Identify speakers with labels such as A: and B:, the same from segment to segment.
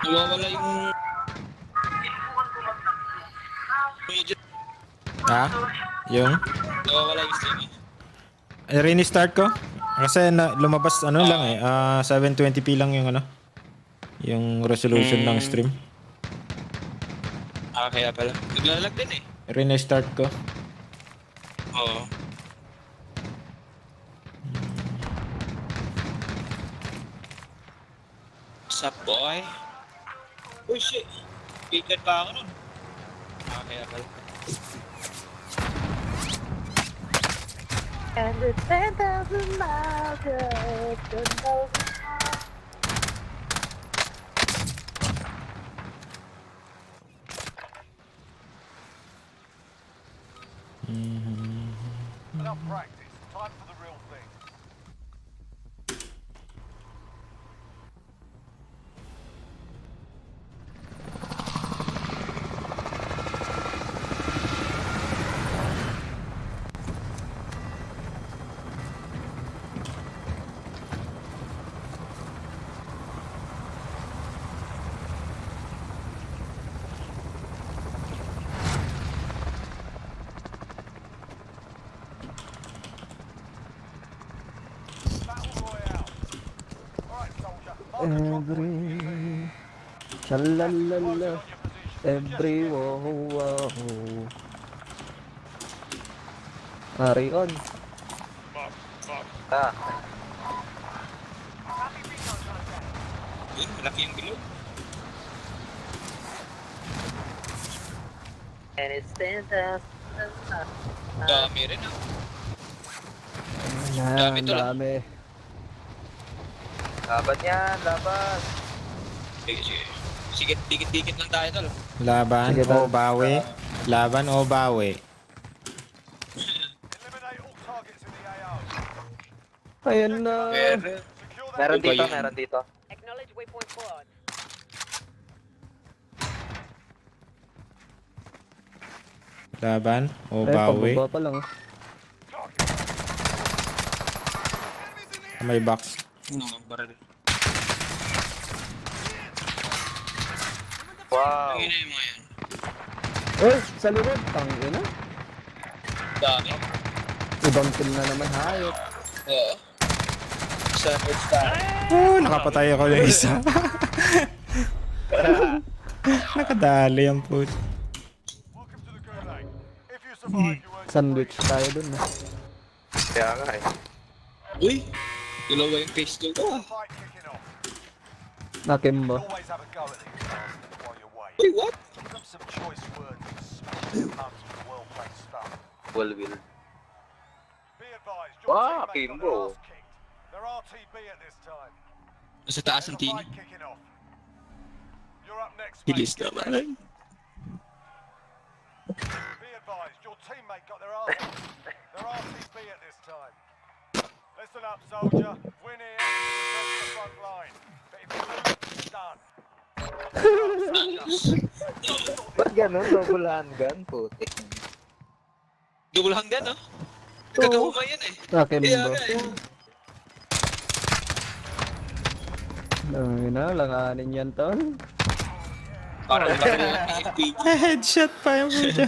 A: Nawawala yung...
B: Ha? Yung?
A: Nawawala yung stream.
B: Restart ko? Kasi lumabas ano lang eh. 720p lang yung ano. Yung resolution ng stream.
A: Kaya pala. Naglalag din eh.
B: Restart ko.
A: Oo. What's up, boy? Oh shit. Picked pa ako nun. Kaya pala.
C: And it's 10,000 miles away, 10,000 miles.
D: Enough practice. Time for the real thing.
E: Every shalalala, every wow wow. Carry on.
A: Yun, malaki yung bilog.
C: And it's 10,000 miles.
A: Dami rin ah.
E: Yan,
A: Dami to lang.
E: dami.
F: Laban yan, laban.
A: Sige, sige. Sige, dikit-dikit lang tayo tol.
B: Laban
E: Sige,
B: o
E: tol.
B: bawi. Laban o bawi.
D: Eliminate all targets in the AO.
E: Ayan na.
A: Pero,
D: Secure that.
F: Meron
A: Iba
F: dito,
A: yun.
F: meron dito.
C: Acknowledge waypoint forward.
B: Laban o
E: Eh,
B: bawi.
E: pababa pa lang.
B: May box.
A: ano, baril.
F: Wow.
A: Ang ina yung mga yan.
E: Eh, sa likod. Tangina.
A: Dami.
E: Ibang kill na naman hayop.
A: Oo. Sa first time.
B: Oh, nakapatay ako ng isa. Nakadali ang puto.
D: Welcome to the Gulag. If you survive, you earn
E: Sandwich tayo dun.
F: Kaya nga eh.
A: Uy! Dalawa yung pistol ko ah.
D: fight kicking off.
E: Nakimbo.
D: Always have a go at these bastards while you're waiting.
A: Uy, what?
D: Give them some choice words and smash their mouths with well-placed stuff.
F: Will will.
D: Be advised, your
F: Wow,
D: teammate got their
F: Kimbo.
D: ass kicked. They're RTB at this time.
A: Nasa taas ng
D: There's a
A: tini.
D: fight kicking off. You're up next, mate.
A: Bilis
D: Get ready.
A: naman.
D: Be advised, your teammate got their ass kicked. They're RTB at this time. Listen up, soldier. Win here, you return to the front line. But if you lose, it's done.
F: Ba't ganun? Double handgun? Puti.
A: Double hanggan no? Nagkakahuma yan eh.
E: Nakimbo.
A: Kaya nga eh.
E: Tangina, langanin yan tol.
A: Parang laki ng PFPG.
B: Headshot pa yung puto.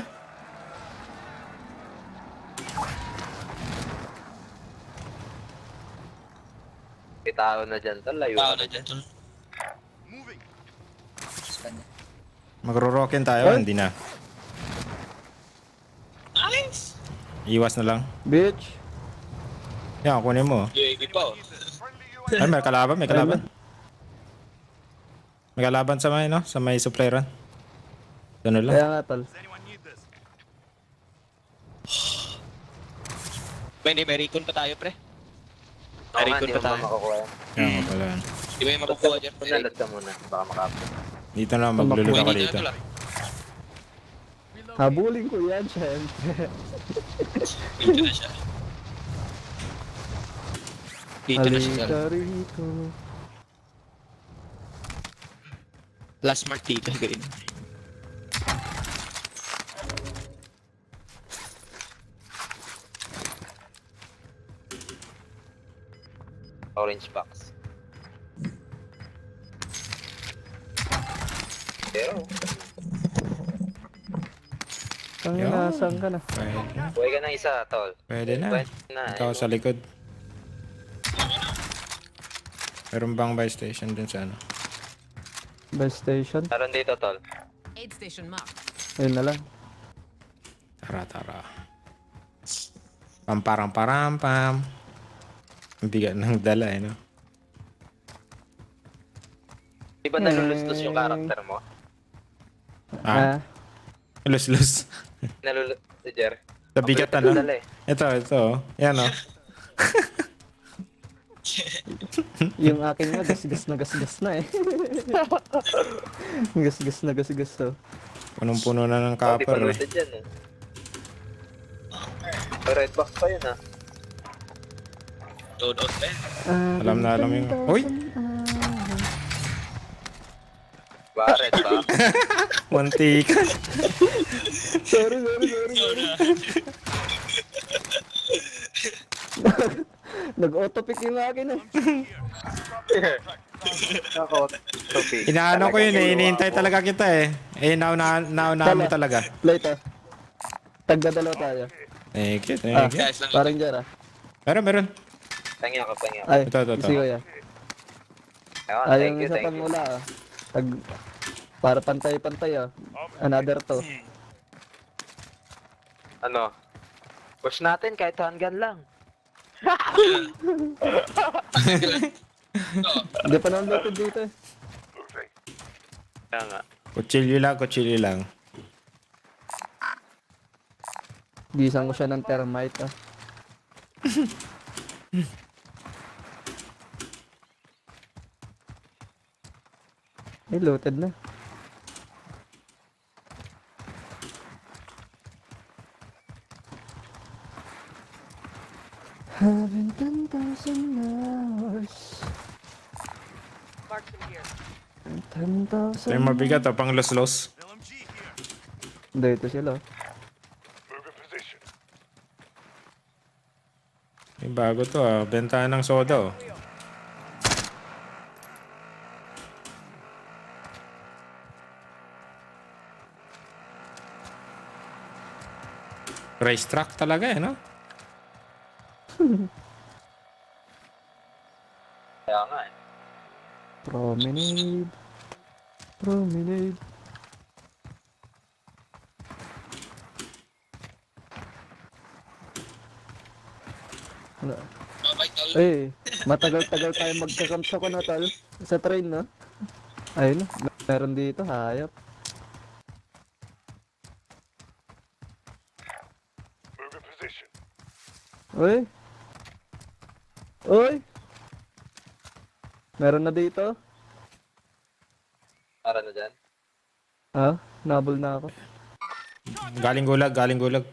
F: Kitao na dyan tol. Layo
A: Tao
F: na
A: na dyan tol.
B: Magro-rockin tayo, hindi na.
A: Nice!
B: Iwas na lang.
E: Bitch.
B: Yan, kunin mo.
A: UAV pa oh.
D: Friendly
B: Ay, may kalaban, may kalaban. May kalaban sa may, no? Sa may supply run. Doon lang.
E: Kaya nga tol.
A: May recon pa tayo pre.
F: Oo nga,
A: Recon
F: hindi
A: pa
F: mo
A: tayo.
F: makukuha yan.
B: Kaya nga pala.
A: Di ba yung makukuha dyan?
F: Punalad ka muna. Baka makapit.
B: Dito na, maglulog ako dito.
E: Habulin ko yan, syempre.
A: Dito na siya. Dito na siya.
E: Halika rito.
A: Last mark dito, green.
F: Orange box. Pero,
E: Ang
B: Yo.
E: nasaan ka na?
B: Pwede na.
F: buhay ka na isa, tol.
B: Pwede na.
F: Buhay na.
B: Ikaw sa likod. Meron bang buy station dun sa ano?
E: Best station.
F: Meron dito, tol.
G: Aid station marked.
E: Ayun na lang.
B: Tara. Pam. Ang bigat ng dala eh, no?
F: Di ba nalulustos yung karakter mo?
B: Ah, lus.
F: Nalulustos si Jer.
B: Sa bigat
F: Ang
B: ano?
F: dala eh.
B: Ito. Oh. Yan oh.
E: Yung akin nga, gasgas na eh. gasgas oh.
B: Punong-puno na ng
F: Oh, di pa
B: copper eh.
F: looted yan eh. Red box pa yun ah.
A: Load out pa yan.
B: Alam yung... Uy!
F: Ba, red ba?
B: Muntikan.
E: Sorry. Nag-autopic yung akin eh.
F: Ako, topic.
B: Inaano ko yun eh. Iniintay talaga kita eh. Eh, naunahan mo talaga.
E: Plate ah. Tagdadalaw tayo.
B: Thank you.
A: Guys, lang.
E: Parang dyan ah.
B: Meron.
F: Tangya ka.
E: Ay,
B: Ito.
E: si Kuya.
F: Ayun,
E: Ay,
F: thank
E: yung
F: you,
E: isa
F: thank
E: pang
F: you.
E: wala ah. Para pantay-pantay ah. Another to.
F: Ano? Push natin kahit handgun lang.
E: Hindi pa naman loaded dito eh.
F: Kaya nga.
B: Kutsilyo lang.
E: Gisang ko siya ng thermite ah. Ay, loaded na. Having 10,000 hours. And 10,000
B: Ito yung mabigat oh. Pang los.
E: Dito sila.
B: Yung bago to ah. Bentahan ng soda oh. Racetrack talaga eh, no?
F: Kaya nga eh.
E: Promenade. Wala.
A: Mabay, tol.
E: Eh, matagal-tagal tayo magkakamp sa Konatal. Sa train, no? Ayun, meron dito, hayop. Uy! Meron na dito?
F: Para na dyan.
E: Ha? Nabol na ako.
B: Galing gulag.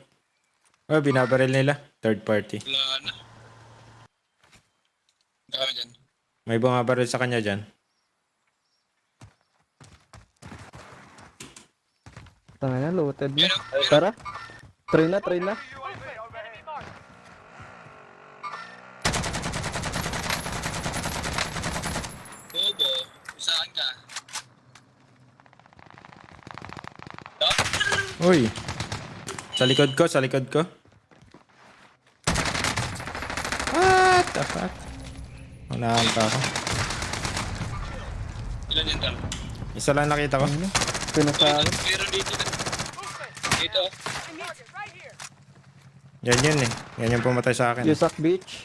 B: Oh, binabaril nila. Third party.
A: Wala na. Dami dyan.
B: May bumabaril sa kanya dyan.
E: Tangina, loaded na.
A: Yun o.
E: Tara. Train na.
A: Bobo. Saan ka?
B: Uy! Sa likod ko. What the fuck? Unahan pa ako.
A: Ilan yan, tol?
B: Isa lang nakita ko.
E: Pinasalo.
A: Meron dito. Dito.
B: Yan yun eh. Yan yung pumatay sa akin.
E: Yusak Beach.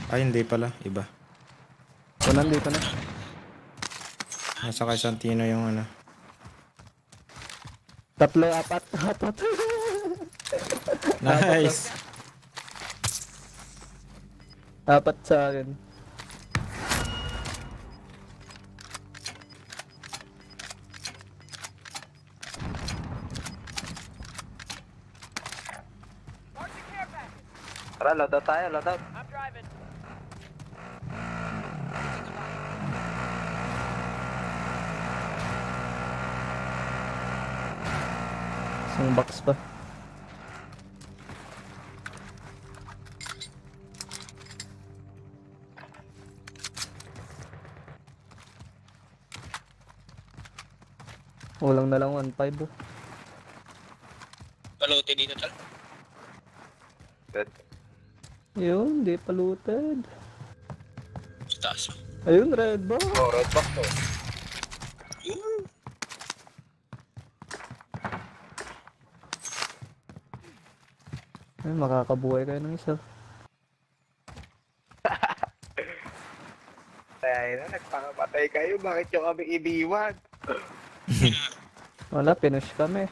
B: Ay, hindi pala. Iba.
E: O, nandito na.
B: Nasa kay Santino yung ano.
E: 3, 4.
B: Nice!
E: 4 sa akin.
F: Tara, loadout tayo, loadout.
E: Isang box pa. Walang na lang 1.5.
A: Baluti dito tal.
F: Good.
E: Yun, di paluted.
A: Sa taas.
E: Ayun, red box.
F: Oh, red box to.
E: Ay, makakabuhay kayo ng isa.
F: Kaya na, nagpapatay kayo. Bakit yung kami iniwan?
E: Wala, pinush kami.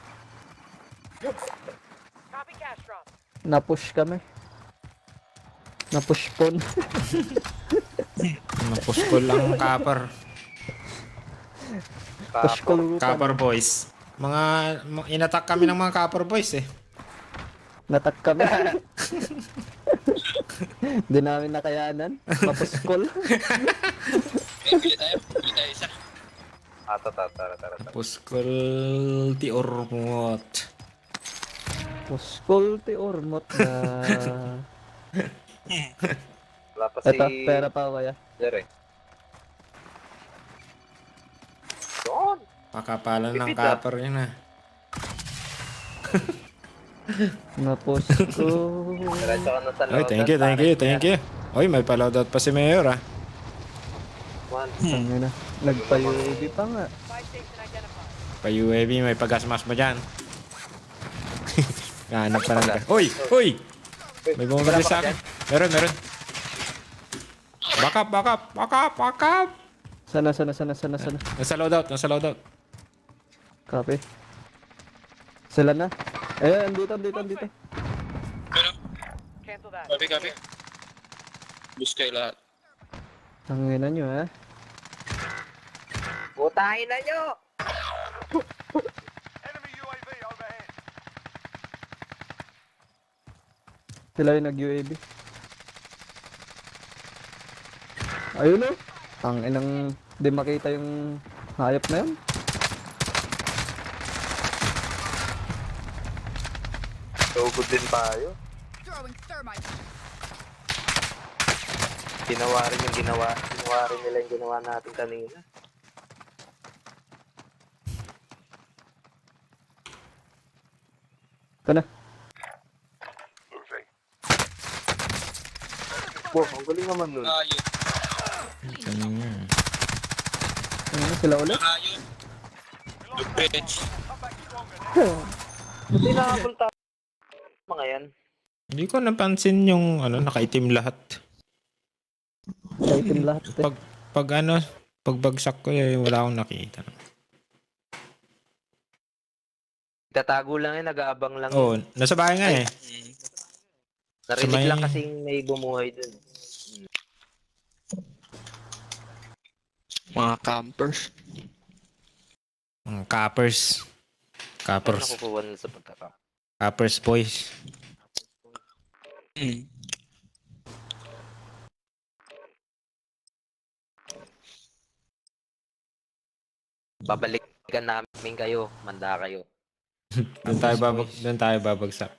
E: Napush kami. Napush pon.
B: Napush ko lang copper.
E: Push ko
B: Copper boys. Inattack kami ng mga copper boys eh.
E: Natak kami. Hindi namin nakayanan. Mapuskol.
A: Pili tayo isa.
F: Tara.
B: Puskol ti ormot.
E: Puskol ti ormot na.
F: Wala pa si...
E: Ito, pera pa kaya.
F: Jere. Doon!
B: Pakapalan ng
F: Pipit, ah.
B: copper yun ah.
E: Napush ko.
F: Diretso ka na sa
B: Ay, thank you. Oy, may pa-loadout pa si Mayor ah.
F: One.
E: Tangina na. Nagpa-UAV pa nga.
B: Pa UAV, may pagasmas mo dyan. Hanap pa lang ka. Uy! May bumabali sa akin. Meron. Back up!
E: Sana.
B: Nasa loadout.
E: Copy. Sila na. Eh, andito.
A: Pero, copy. Bus kayo lahat.
E: Tangina nyo, ha?
F: Putahin na nyo!
D: Enemy UAV overhead.
E: Sila yung nag-UAV. Ayun o. Tanginang di makita yung hayop na yun.
F: So good din tayo. Ginawa rin nila yung ginawa natin kanina.
E: Ito na.
F: Wow, ang galing naman nun.
A: Ayun.
E: Ayun na sila ulit.
A: Ayun. Bitch.
F: Buti nakapunta mga yan.
B: Hindi ko napansin yung nakaitim lahat.
E: Sa itim lahat. Eh.
B: Pagbagsak ko wala akong nakita.
F: Tatago lang yan, nag-aabang lang.
B: Oh, nasa bahay nga eh.
F: Narinig
B: may-
F: lang kasing may bumuhay dun.
A: Mga campers.
B: Coppers.
F: Ano nakukuha nila sa pagkaka?
B: Coppers boys.
F: Babalikan namin kayo, manda kayo.
B: Doon tayo babagsak.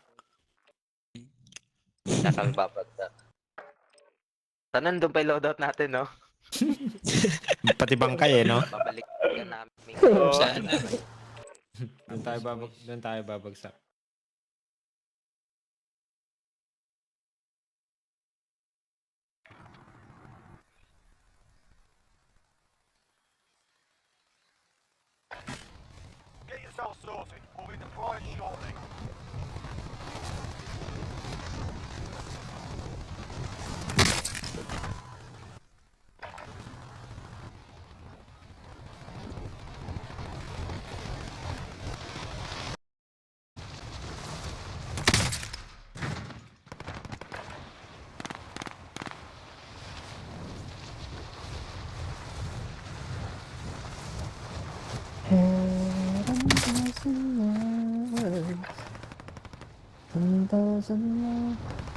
F: Hindi kami babagsak. Sana nandun pa yung loadout natin, no?
B: Pati bangkay no?
F: Babalikan namin kayo.
A: Sana.
B: Doon tayo babagsak.
D: Get yourself sorted. We'll be deployed shortly.
E: Thousand miles.